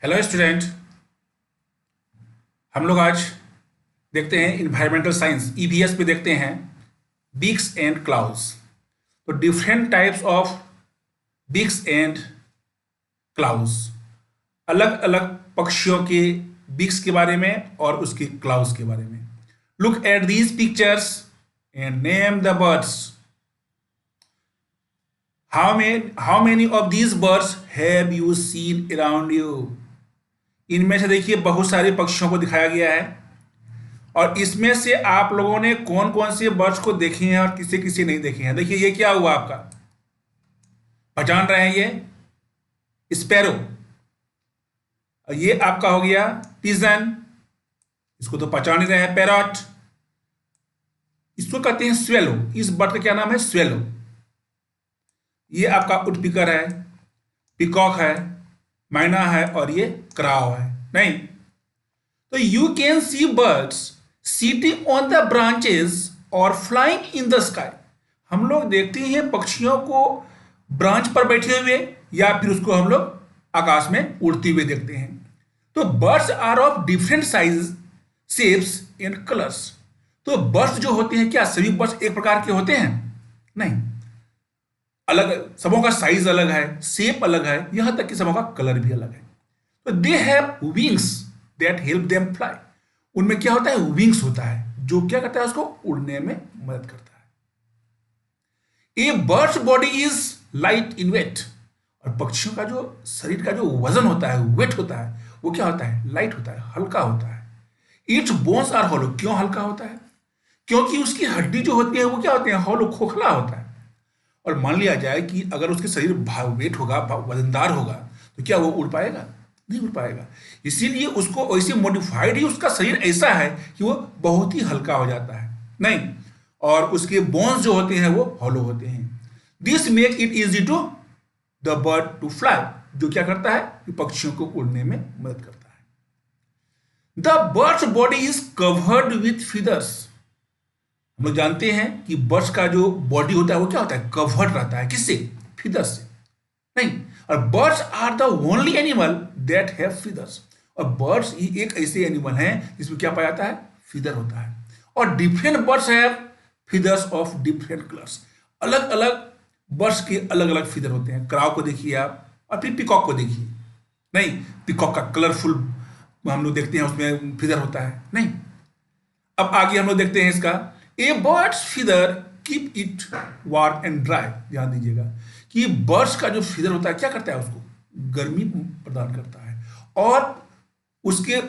Hello student. हम लोग आज देखते हैं इन्वायरमेंटल साइंस ईवीएस पे देखते हैं बीक्स एंड क्लाउड्स। तो different types of beaks and clouds, अलग अलग पक्षियों के बीक्स के बारे में और उसके क्लाउड्स के बारे में। Look at these pictures and name the birds. How many of these birds have you seen around you? इनमें से देखिए बहुत सारे पक्षियों को दिखाया गया है और इसमें से आप लोगों ने कौन कौन से बर्ड्स को देखे हैं और किसे किसे नहीं देखे हैं। देखिए ये क्या हुआ आपका, पहचान रहे हैं? ये स्पैरो। ये आपका हो गया पिजन, इसको तो पहचान ही रहे हैं। पैरट, इसको कहते हैं स्वेलो। इस बर्ड का क्या नाम है? स्वेलो। ये आपका उडपिकर है, पिकॉक है, मैना है और ये क्राउ है। नहीं तो you can see birds sitting on the branches और फ्लाइंग इन द स्काई। हम लोग देखते हैं पक्षियों को ब्रांच पर बैठे हुए या फिर उसको हम लोग आकाश में उड़ते हुए देखते हैं। तो birds are of different size, shapes and colours. तो बर्ड्स जो होते हैं, क्या सभी बर्ड्स एक प्रकार के होते हैं? नहीं, अलग, सबों का साइज अलग है, शेप अलग है, यहां तक कि सबों का कलर भी अलग है। तो they have wings that help them fly. उनमें क्या होता है? विंग्स होता है जो क्या करता है? उसको उड़ने में मदद करता है। A bird's body is light in weight. और पक्षियों का जो शरीर का जो वजन होता है, वेट होता है, वो क्या होता है? लाइट होता है, हल्का होता है। Its bones are hollow. क्यों हल्का होता है? क्योंकि उसकी हड्डी जो होती है वो क्या होती है? हॉलो, खोखला होता है। और मान लिया जाए कि अगर उसके शरीर वेट होगा, वजनदार होगा, तो क्या वो उड़ पाएगा? नहीं उड़ पाएगा। इसीलिए उसको वैसे मॉडिफाइड ही उसका शरीर ऐसा है कि वो बहुत ही हल्का हो जाता है। नहीं, और उसके बोन्स जो होते हैं वो हॉलो होते हैं। This make it easy to the bird to fly. जो क्या करता है? कि पक्षियों को उड़ने में मदद करता है। The birds body is covered with feathers. हम लोग जानते हैं कि बर्ड्स का जो बॉडी होता है वो क्या होता है? कवर्ड रहता है। किससे? फीदर्स से। नहीं, और birds are the only animal that have feathers. और बर्ड्स ही एक ऐसे एनिमल हैं जिसमें क्या पाया जाता है? फीदर होता है। और different birds have feathers of different colours. अलग अलग बर्ड्स के अलग अलग फीदर होते हैं। क्राउ को देखिए आप, और फिर पिकॉक को देखिए। नहीं, पिकॉक का कलरफुल हम लोग देखते हैं, उसमें फीदर होता है। नहीं, अब आगे हम लोग देखते हैं इसका। A bird's feather keep it warm and dry. ध्यान दीजिएगा कि बर्ड्स का जो फीदर होता है क्या करता है? उसको गर्मी प्रदान करता है। और उसके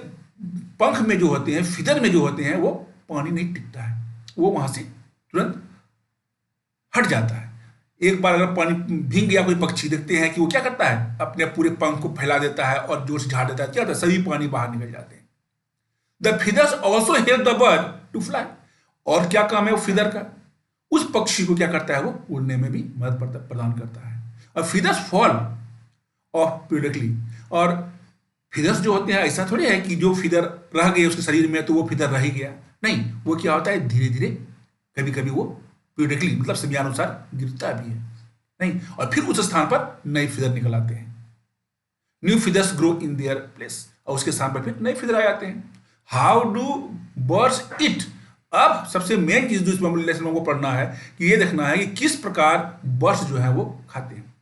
पंख में जो होते हैं, फीदर में जो होते हैं, वो पानी नहीं टिकता है, वो वहां से तुरंत हट जाता है। एक बार अगर पानी भीग गया, कोई पक्षी देखते हैं कि वो क्या करता है? अपने पूरे पंख को फैला देता है और जोर से झाड़ देता है। क्या होता है? सभी पानी बाहर निकल जाते हैं। The feathers also help the bird to fly. और क्या काम है वो फीदर का? उस पक्षी को क्या करता है? वो उड़ने में भी मदद प्रदान करता है। और फीदर्स फॉल ऑफ पीरियडली। और फीदर्स जो होते हैं, ऐसा थोड़ी है कि जो फीदर रह गए उसके शरीर में तो वो फीदर रह ही गया। नहीं, वो क्या होता है? धीरे धीरे, कभी कभी वो पीरियडली मतलब समयानुसार गिरता भी है। नहीं, और फिर उस स्थान पर नए फीदर निकल आते हैं। New feathers grow in their place. और उसके स्थान पर फिर नए फीदर आ जाते हैं। How do birds it? अब सबसे मेन चीज जो इसमें लेसन को पढ़ना है कि ये देखना है कि किस प्रकार बर्ड्स जो है वो खाते हैं।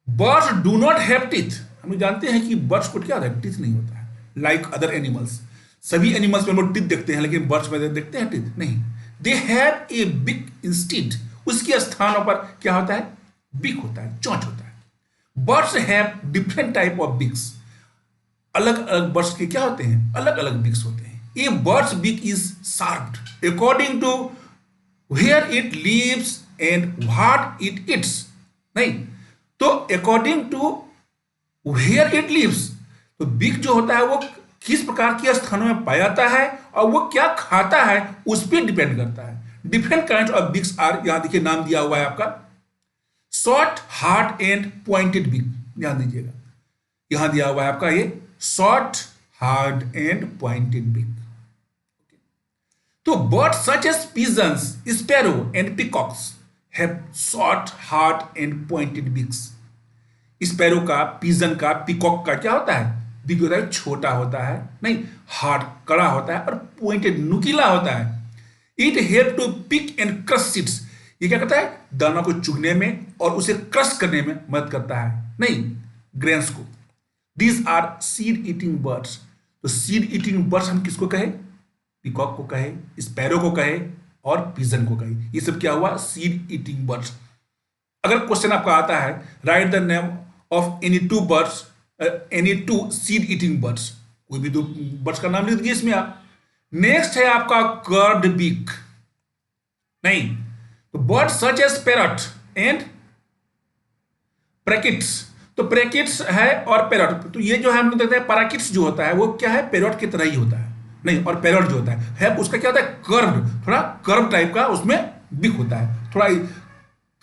Birds do not have teeth. हम जानते हैं कि बर्ड्स को क्या होता है? टीथ नहीं होता है, लाइक अदर एनिमल्स। सभी एनिमल्स में हम लोग टीथ देखते हैं, लेकिन बर्ड्स में देखते हैं टीथ नहीं। They have a big instead. उसके स्थानों पर क्या होता है? बिग होता है, चोंच होता है। Birds have different type of beaks. अलग अलग बर्ड्स के क्या होते हैं? अलग अलग बिग्स होते हैं। A bird's beak is sharp according to where it lives and what it eats. नहीं, तो according to where it lives, तो बिक जो होता है वो किस प्रकार के स्थानों में पाया जाता है और वो क्या खाता है उस पर डिपेंड करता है। डिफरेंट काइंड ऑफ बिक्स आर, यहां देखिए नाम दिया हुआ है आपका, शॉर्ट, हार्ड एंड पॉइंटेड बिक। ध्यान दीजिएगा, यहां दिया हुआ है आपका ये शॉर्ट, हार्ड एंड पॉइंटेड बिक। तो birds such as pigeons, sparrow and peacocks have short, hard and pointed beaks. Sparrow का, पिजन का, पिकॉक का क्या होता है? बिग होता है, छोटा होता है, नहीं हार्ड कड़ा होता है और पॉइंटेड नुकीला होता है। It help to pick and crush seeds, ये क्या करता है? दाना को चुगने में और उसे क्रश करने में मदद करता है, नहीं ग्रेन्स को। These are seed eating birds. तो सीड ईटिंग बर्ड्स हम किसको कहे? पिकॉक को कहे, स्पैरो को कहे और पिजन को कहे। ये सब क्या हुआ? Seed eating birds. अगर क्वेश्चन आपका आता है right the name of any two birds, any two seed eating birds, कोई भी दो बर्ड्स का नाम लिख दीजिए इसमें आप। नेक्स्ट है आपका कर्व्ड बीक, नहीं तो bird such as parrot and parakeets. तो पैराकिट्स है और पैरट, तो ये जो है हम लोग देखते हैं पैराकिट्स जो होता है वो क्या है? पैरट की तरह ही होता है, नहीं और पैरट जो होता है उसका क्या होता है? कर्व, थोड़ा कर्व टाइप का उसमें बिक होता है, थोड़ा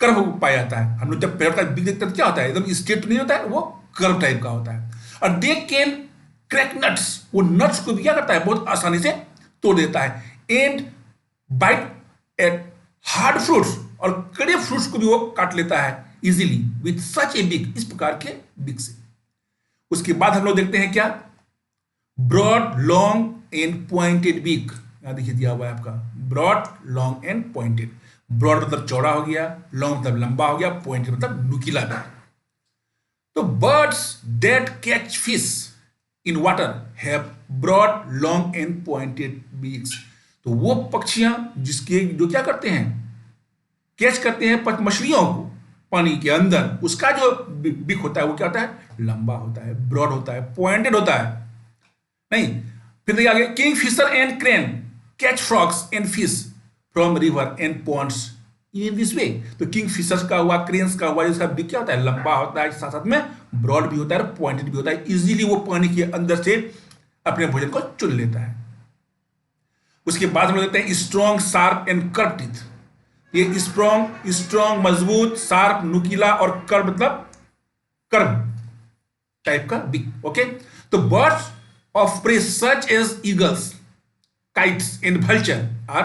कर्व पाया जाता है। हम लोग जब पैरट का बिक देखते हैं तो क्या होता है? एकदम स्ट्रेट नहीं होता है, वो कर्व टाइप का होता है। और दे कैन क्रैक नट्स, वो नट्स को भी क्या करता है? बहुत आसानी से तोड़ देता है। And bite at hard fruits, और कड़े फ्रूट्स को भी वो काट लेता है easily with such a beak, इस प्रकार के बिग से। उसके बाद हम लोग देखते हैं क्या? Broad long and pointed beak. यहां देखिए दिया हुआ है आपका broad long and pointed. Broad मतलब चौड़ा हो गया, लॉन्ग मतलब लंबा हो गया, पॉइंटेड मतलब नुकीला भी। तो birds that catch fish in water have broad long and pointed beaks. तो वो पक्षियां जिसके जो क्या करते हैं? कैच करते हैं मछलियों को पानी के अंदर, उसका जो बिक होता है वो क्या होता है? लंबा होता है, ब्रॉड होता है, पॉइंटेड होता है, नहीं। फिर देखिए आगे, kingfisher and crane catch frogs and fish from river and ponds in this way. तो किंग फिशर्स का हुआ, क्रेन्स का हुआ, इसका बिक क्या होता है? लंबा होता है, साथ साथ में ब्रॉड भी होता है, पॉइंटेड भी होता है। इजीली वो पानी के अंदर से अपने भोजन को चुन लेता है। उसके बाद हम लोग देखते हैं strong sharp and curve teeth. ये स्ट्रॉन्ग मजबूत, शार्प नुकीला और कर्व मतलब कर्व टाइप का बिक। ओके, तो birds of prey such as eagles, kites and vulture are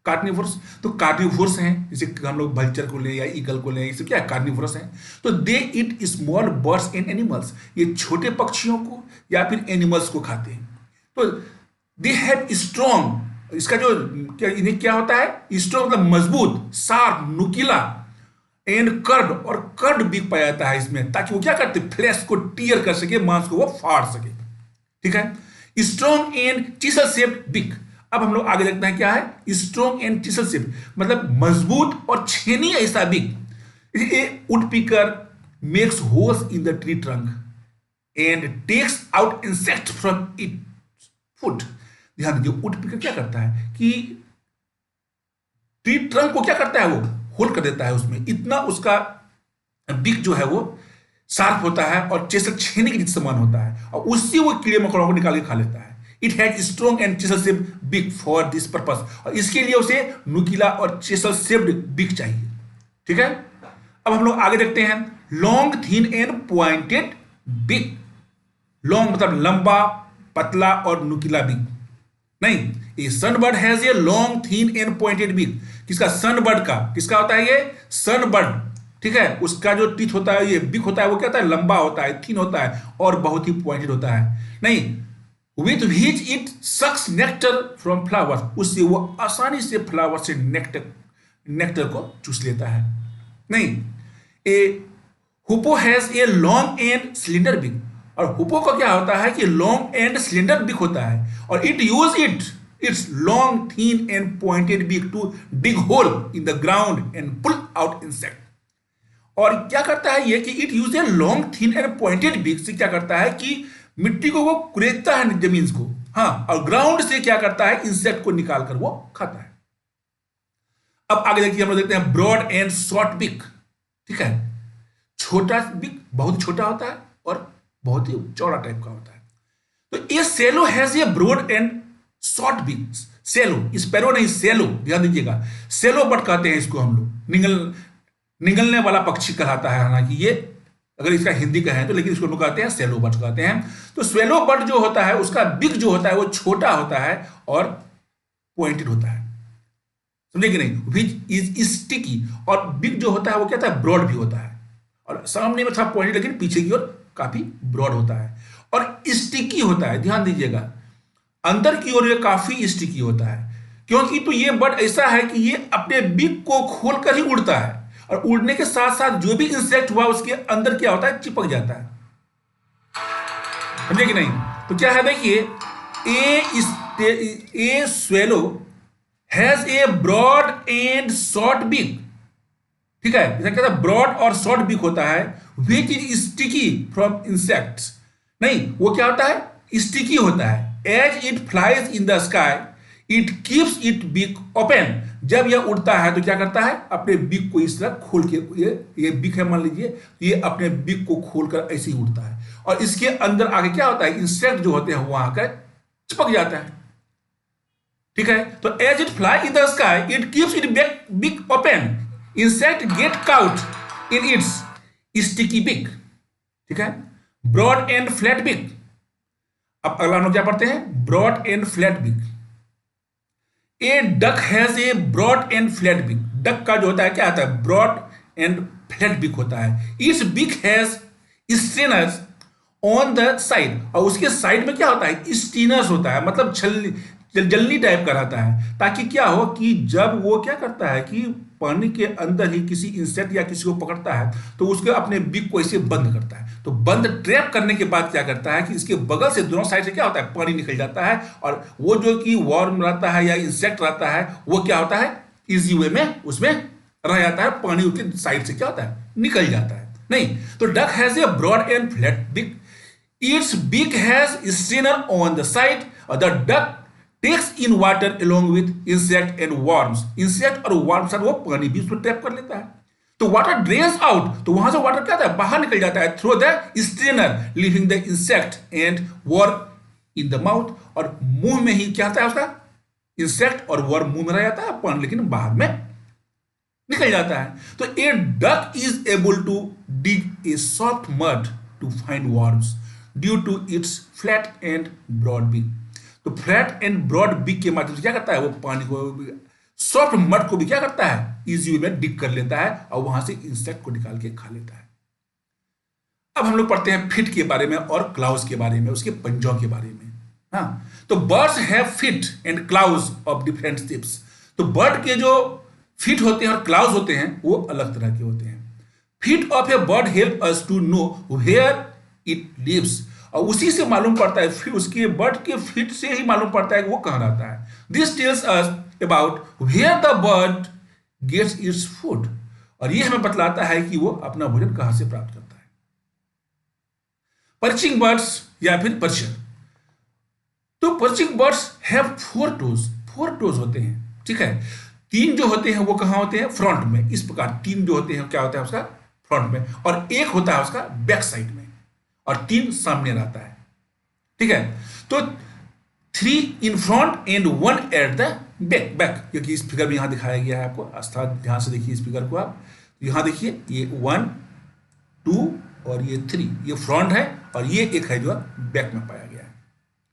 carnivorous. तो कार्निवोरस हैं, जैसे हम लोग वल्चर को ले या ईगल को ले, इसे क्या कार्निवोरस हैं। तो they eat small birds and animals, ये छोटे पक्षियों को या फिर एनिमल्स को खाते हैं। तो दे हैव स्ट्रॉन्ग, इसका जो क्या इन्हें क्या होता है? स्ट्रॉन्ग मतलब मजबूत, शार्प नुकीला, एंड कर्ड, और कर्ड बिक पाया जाता है इसमें, ताकि वो क्या करते? फ्लैश को टीयर कर सके, मांस को वो फाड़ सके। ठीक है, स्ट्रॉन्ग एंड चिसल शेप्ड बिक। अब हम लोग आगे देखते हैं क्या है? स्ट्रॉन्ग एंड चिसल शेप्ड मतलब मजबूत और छेनी ऐसा beak. Woodpecker makes holes in the tree trunk and takes out insect from it food. ध्यान दीजिए, वुड पिकर क्या करता है कि ट्री ट्रंक को क्या करता है? वो होल कर देता है उसमें, इतना उसका बिक जो है वो शार्प होता है और चेसल छेने के जितना समान होता है, और उससे वो कीड़े मकोड़ों को निकाल के खा लेता है। It has strong and chisel shaped बिक फॉर दिस पर्पस, और इसके लिए उसे नुकीला और चेसल शेप्ड बिक चाहिए। ठीक है, अब हम लोग आगे देखते हैं long thin and pointed beak. Long मतलब लंबा, पतला और नुकीला बिक, नहीं। A sunbird has a long thin and pointed beak. किसका? सनबर्ड का। किसका होता है ये? सनबर्ड। ठीक है, उसका जो टीथ होता है, ये बिक होता है, वो क्या होता है? लंबा होता है, थिन होता है और बहुत ही पॉइंटेड होता है, नहीं। With which it sucks nectar from flowers, उससे वो आसानी से फ्लावर से नेक्टर को चूस लेता है, नहीं। A hoopoe has a long and cylinder beak, और हुपो का क्या होता है कि लॉन्ग एंड सिलेंडर बिक होता है, और its long thin and pointed beak to dig hole in the ground and pull out insect. और क्या करता है ये कि it use a long thin and pointed beak से क्या करता है कि मिट्टी को वो कुरेदता है, जमीन को, हाँ, और ग्राउंड से क्या करता है? इंसेक्ट को निकाल कर वो खाता है। अब आगे देखिए, हम लोग देखते हैं ब्रॉड एंड शॉर्ट बिक। ठीक है, छोटा बिक बहुत छोटा होता है और बहुत ही चौड़ा टाइप का होता है। तो ये swallow has a broad and short beak. Swallow, sparrow नहीं, सेलो, ध्यान दीजिएगा। सेलो बर्ड कहते हैं इसको हम लोग, निगलने वाला पक्षी कहलाता है, हालांकि ये अगर इसका हिंदी का है तो, लेकिन इसको लोग कहते हैं सेलो बर्ड कहते हैं। तो सेलो बर्ड जो होता है उसका बिक जो होता है वो छोटा होता है और पॉइंटेड होता है, समझे कि नहीं? विच इज स्टिकी, और बिक जो होता है वो क्या होता है? ब्रॉड भी होता है, और सामने में था पॉइंटेड लेकिन पीछे की ओर काफी ब्रॉड होता है और स्टिकी होता है। ध्यान दीजिएगा, अंदर की ओर ये काफी स्टिकी होता है, क्योंकि तो ये बर्ड ऐसा है कि ये अपने बिग को खोलकर ही उड़ता है और उड़ने के साथ साथ जो भी इंसेक्ट हुआ उसके अंदर क्या होता है, चिपक जाता है। समझे कि नहीं? तो क्या है, देखिए, a swallow has a broad and short beak. ठीक है, जैसा कहता है ब्रॉड और शॉर्ट बिक होता है, which is sticky from insects. नहीं, वो क्या होता है, स्टिकी होता है। As it flies in the sky it keeps it beak open. जब यह उड़ता है तो क्या करता है, अपने बिक को इस तरह खोल के, ये बिक है मान लीजिए, ये अपने बिक को खोलकर ऐसे ही उड़ता है और इसके अंदर आगे क्या होता है, इंसेक्ट जो होते हैं वो आकर चिपक जाता है। ठीक है, तो as it fly in the sky it keeps it beak open, insect get caught in its sticky beak. ठीक है, ब्रॉड एंड फ्लैट बिक। अब अगला हम लोग क्या पढ़ते हैं, broad and flat beak. A duck has a broad and flat beak. Duck का जो होता है क्या आता है, ब्रॉड एंड फ्लैट बिक होता है। It's beak has strainers on the side, और उसके साइड में क्या होता है, स्टीनर्स होता है, मतलब जलनी टाइप का रहता है, ताकि क्या हो कि जब वो क्या करता है कि पानी के अंदर ही किसी इंसेक्ट या किसी को पकड़ता है तो उसके अपने बिक को ऐसे बंद करता है। तो बंद ट्रैप करने के बाद क्या करता है कि इसके बगल से दोनों साइड से क्या होता है, पानी निकल जाता है और वो जो कि वर्म रहता है या इंसेक्ट रहता है वो क्या होता है, इजी वे में उसमें रह जाता है, पानी उसके साइड से क्या होता है, निकल जाता है। नहीं, तो duck has a broad and flat beak, its beak has strainer on the side, और the duck takes in water along with insect and worms। Insect और वर्म साथ वो पानी भी उसमें ट्रैप कर लेता है। तो वाटर ड्रेन्स आउट, तो वहां से वाटर क्या होता है, बाहर निकल जाता है through the strainer, living the insect and worm in the mouth. और मुंह में ही क्या होता है उसका, इंसेक्ट और वर्म मुंह में रह जाता है, पानी लेकिन बाहर में निकल जाता है। तो a duck is able to dig a soft mud to find worms due to its flat and broad beak. तो फ्लैट एंड ब्रॉड बिक के माध्यम से क्या करता है, वो पानी को, सॉफ्ट मड को भी क्या करता है, इजी वे में डिग कर लेता है और वहां से इंसेक्ट को निकाल के खा लेता है। अब हम लोग पढ़ते हैं फिट के बारे में और क्लाउज के बारे में, उसके पंजों के बारे में। हाँ, तो birds have feet and claws of different shapes. तो बर्ड के जो फिट होते हैं और क्लाउज होते हैं वो अलग तरह के होते हैं। Feet of a bird help us to know where it lives, और उसी से मालूम पड़ता है, फिर उसके बर्ड के फिट से ही मालूम पड़ता है कि वो कहाँ रहता है। This tells us about where the bird gets its food, और ये हमें बतलाता है कि वो अपना भोजन कहाँ से प्राप्त करता है। पर्चिंग बर्ड्स या फिर पर्चर। तो perching birds have 4 toes, 4 toes होते हैं। ठीक है, 3 जो होते हैं वो कहाँ होते हैं, फ्रंट में। इस प्रकार 3 जो होते हैं क्या होता है उसका, फ्रंट में, और 1 होता है उसका बैक साइड में, और 3 सामने रहता है। ठीक है, तो 3 in front end 1 at the back. Back क्योंकि इस फिगर में यहां दिखाया गया है आपको, आस्था ध्यान से देखिए इस फिगर को आप। यहां देखिए ये 1 2 और ये 3, ये फ्रंट है और ये एक है जो बैक में पाया गया है।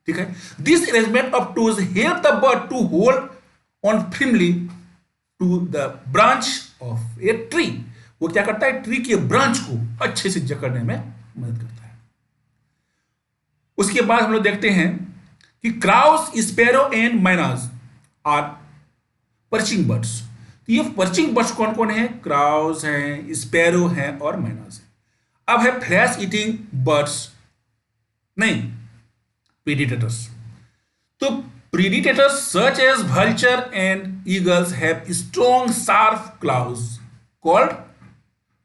ठीक है, this arrangement of toes help the bird to hold on firmly to the branch of a tree. वो क्या करता है, ट्री के ब्रांच को अच्छे से जकड़ने में मदद करता है। उसके बाद हम लोग देखते हैं कि crows, sparrow and mynas are perching birds. तो ये पर्चिंग बर्ड्स कौन कौन है, क्राउस हैं, स्पैरो हैं और मैनाज हैं। अब है फ्लैश ईटिंग बर्ड्स, नहीं, प्रीडेटर्स। तो predators such as vulture and eagles have strong sharp claws called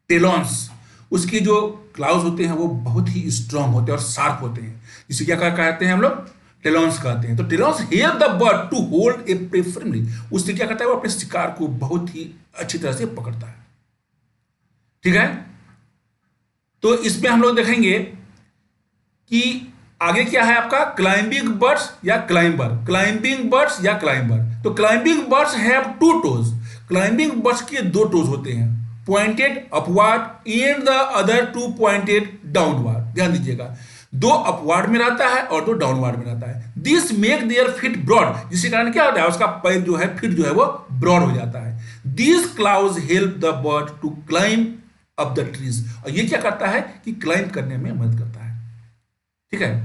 talons. उसके जो क्लाउज होते हैं वो बहुत ही स्ट्रॉन्ग होते हैं और शार्प होते हैं, जिसे क्या कहते हैं हम लोग, टेलॉन्स कहते हैं। तो talons help the bird to hold a prey firmly. उससे क्या करता है, वो अपने शिकार को बहुत ही अच्छी तरह से पकड़ता है। ठीक है, तो इसमें हम लोग देखेंगे कि आगे क्या है आपका, क्लाइंबिंग बर्ड्स या क्लाइंबर। क्लाइंबिंग बर्ड्स या क्लाइंबर। तो climbing birds have 2 toes. Climbing birds के 2 टोज होते हैं, pointed upward and the other 2 pointed downward. ध्यान दीजिएगा, 2 अपवार्ड में रहता है और 2 डाउनवार्ड में रहता है। This make their feet broad, जिसके कारण क्या होता है, उसका पैर जो है, फीट जो है वो ब्रॉड हो जाता है। This claws help the bird to climb of the trees, और ये क्या करता है कि क्लाइंब करने में मदद करता है। ठीक है,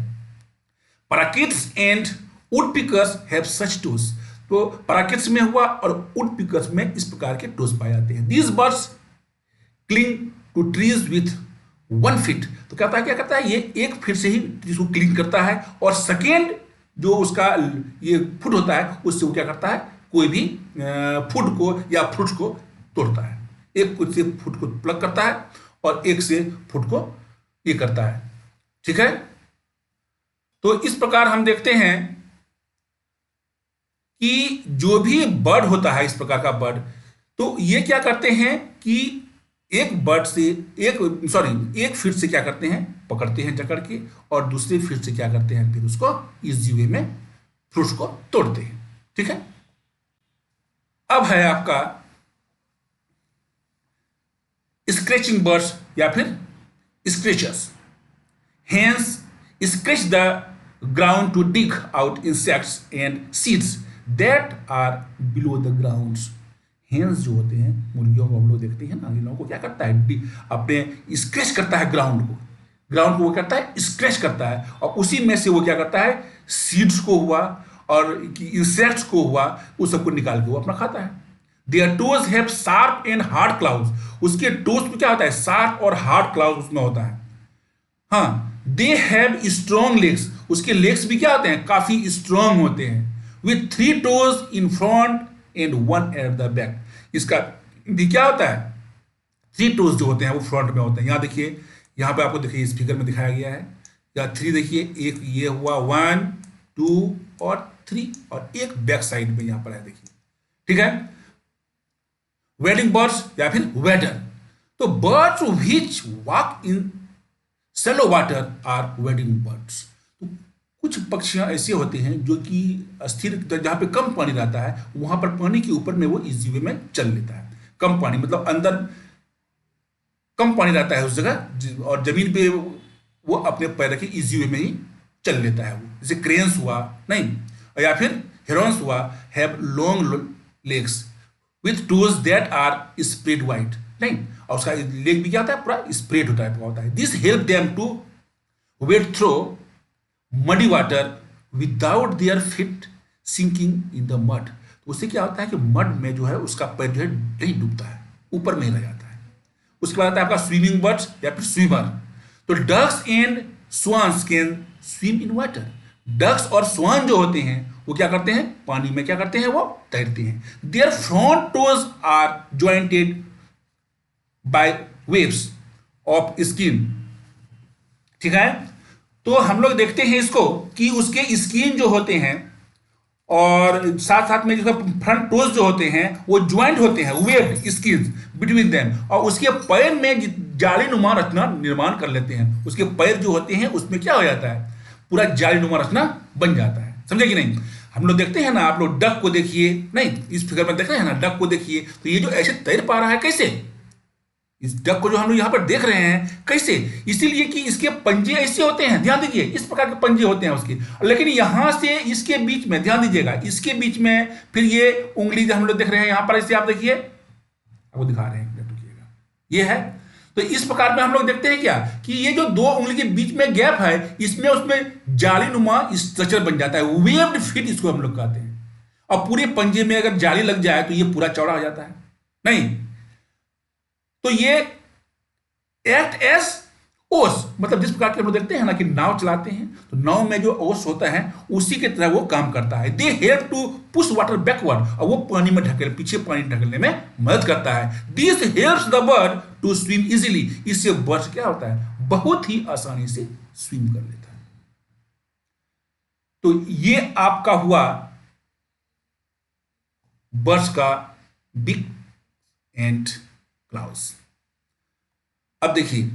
parakeets and woodpeckers have such tools, तो पैराकीट्स में हुआ और वुड पिकर्स में इस प्रकार के टूल्स पाए जाते हैं। These birds cling to trees with 1 feet, तो क्या करता है ये 1 फीट से ही इसको क्लिंग करता है, और सेकेंड जो उसका ये फुट होता है उससे वो क्या करता है कोई भी फूड को या फ्रूट्स को तोड़ता है। एक से फुट को प्लग करता है और एक से फुट को ये करता है। ठीक है, तो इस प्रकार हम देखते हैं कि जो भी बर्ड होता है इस प्रकार का बर्ड, तो ये क्या करते हैं कि एक बर्ड से एक फीट से क्या करते हैं पकड़ते हैं जकड़ के, और दूसरे फीट से क्या करते हैं फिर उसको इजी वे में फ्रूट्स को तोड़ते हैं। ठीक है, अब है आपका स्क्रैचिंग बर्ड्स या फिर scratchers. Hens scratch the ground to dig out insects and seeds that are below the grounds. Hens जो होते हैं मुर्गियों को हम लोग देखते हैं ना, इन लोगों को क्या करता है अपने स्क्रैच करता है ग्राउंड को वो करता है स्क्रैच करता है, और उसी में से वो क्या करता है सीड्स को हुआ और इंसेक्ट्स को हुआ उस सबको निकाल के वो अपना खाता है। Their toes have sharp and hard claws, उसके टोज में क्या होता है शार्प और हार्ड क्लाउज उसमें होता है। हाँ, दे हैव स्ट्रॉन्ग लेग्स, उसके लेग्स भी क्या होते हैं काफी स्ट्रॉन्ग होते हैं। With 3 toes in front end 1 at the back, इसका भी क्या होता है 3 टोज जो होते हैं वो फ्रंट में होते हैं। यहाँ देखिए, यहाँ पे आपको देखिए इस फिगर में दिखाया गया है, या 3 देखिए, एक ये हुआ 1 2 और 3, और एक बैक साइड में यहाँ पर है देखिए। ठीक है, वेडिंग बर्ड्स या फिर वेडर, तो birds which walk in shallow water are wading birds. तो कुछ पक्षियां ऐसे होते हैं जो कि अस्थिर जहां पे कम पानी रहता है वहां पर पानी के ऊपर में वो इजी वे में चल लेता है। कम पानी मतलब अंदर कम पानी रहता है उस जगह, और जमीन पे वो अपने पैर रखे इजी वे में ही चल लेता है वो, जैसे क्रेन्स हुआ नहीं, या फिर हेरॉन्स हुआ have long legs with toes that are spread wide नहीं, और उसका लेग भी क्या होता है पूरा स्प्रेड होता है। This help them to wade through muddy water without their feet sinking in the mud, तो उससे क्या होता है कि मड में जो है उसका पैर जो है नहीं डूबता है, ऊपर में रह जाता है। उसके बाद आता है आपका स्विमिंग बर्ड्स या फिर स्विमर, तो ducks and swans can swim in water. Ducks और स्वान जो होते हैं वो क्या करते हैं पानी में क्या करते हैं वो तैरते हैं। Their front toes are jointed by webs of skin. ठीक है, तो हम लोग देखते हैं इसको कि उसके स्किन जो होते हैं और साथ साथ में जो फ्रंट टोज जो होते हैं वो ज्वाइंट होते हैं, वेव्ड स्किन बिटवीन देम, और उसके पैर में जालीनुमा रचना निर्माण कर लेते हैं। उसके पैर जो होते हैं उसमें क्या हो जाता है पूरा जालीनुमा रचना बन जाता है। समझे कि नहीं? हम लोग देखते हैं ना, आप लोग डक को देखिए, नहीं इस फिगर में देख रहे हैं ना, डक को देखिए, तो ये जो ऐसे तैर पा रहा है कैसे, इस डक को जो हम लोग यहाँ पर देख रहे हैं कैसे, इसीलिए कि इसके पंजे ऐसे होते हैं, ध्यान दीजिए इस प्रकार के पंजे होते हैं उसके, लेकिन यहां से इसके बीच में ध्यान दीजिएगा, इसके बीच में फिर ये उंगली जो हम लोग देख रहे हैं यहां पर ऐसे आप देखिए, आपको दिखा रहे हैं देखिएगा, ये है। तो इस प्रकार में हम लोग देखते हैं क्या कि ये जो 2 उंगली के बीच में गैप है इसमें उसमें जालीनुमा स्ट्रक्चर बन जाता है, वेव्ड फीट इसको हम लोग कहते हैं। और पूरे पंजे में अगर जाली लग जाए तो ये पूरा चौड़ा हो जाता है, नहीं तो ये एक्ट एज ओस, मतलब जिस प्रकार के हम लोग देखते हैं ना कि नाव चलाते हैं तो नाव में जो ओस होता है उसी के तरह वो काम करता है। They help to push water backward, और वो पानी में ढकेल पीछे पानी ढकेलने में मदद करता है। This helps the bird to swim easily, इससे बर्ड क्या होता है बहुत ही आसानी से स्विम कर लेता है। तो ये आपका हुआ बर्ड्स का बिग एंड क्लाउस। अब देखिए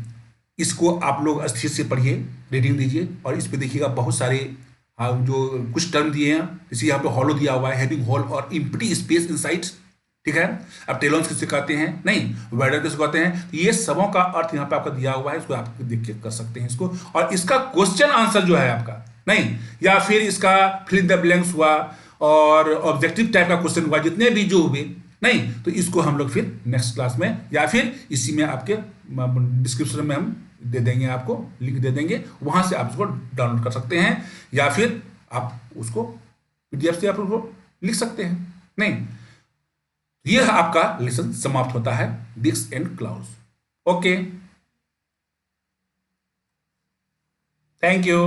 इसको आप लोग अस्थिर से पढ़िए, रीडिंग दीजिए, और इस पे देखिएगा बहुत सारे जो कुछ टर्म दिए हैं, जैसे यहाँ पे हॉलो दिया हुआ है, हैविंग हॉल और एम्प्टी स्पेस इनसाइड। ठीक है, अब टेलॉन्स किससे कहते हैं, नहीं वेडर किससे कहते हैं, तो ये सबों का अर्थ यहाँ पे आपका दिया हुआ है, इसको आप देख के कर सकते हैं इसको। और इसका क्वेश्चन आंसर जो है आपका, नहीं या फिर इसका फिल इन द ब्लैंक्स हुआ और ऑब्जेक्टिव टाइप का क्वेश्चन हुआ, जितने भी जो हुए नहीं तो इसको हम लोग फिर नेक्स्ट क्लास में या फिर इसी में आपके डिस्क्रिप्शन में हम दे देंगे, आपको लिंक दे देंगे, वहां से आप उसको डाउनलोड कर सकते हैं या फिर आप उसको पीडीएफ से आप उसको लिख सकते हैं। नहीं, यह आपका लेसन समाप्त होता है, this and claws. Okay, thank you.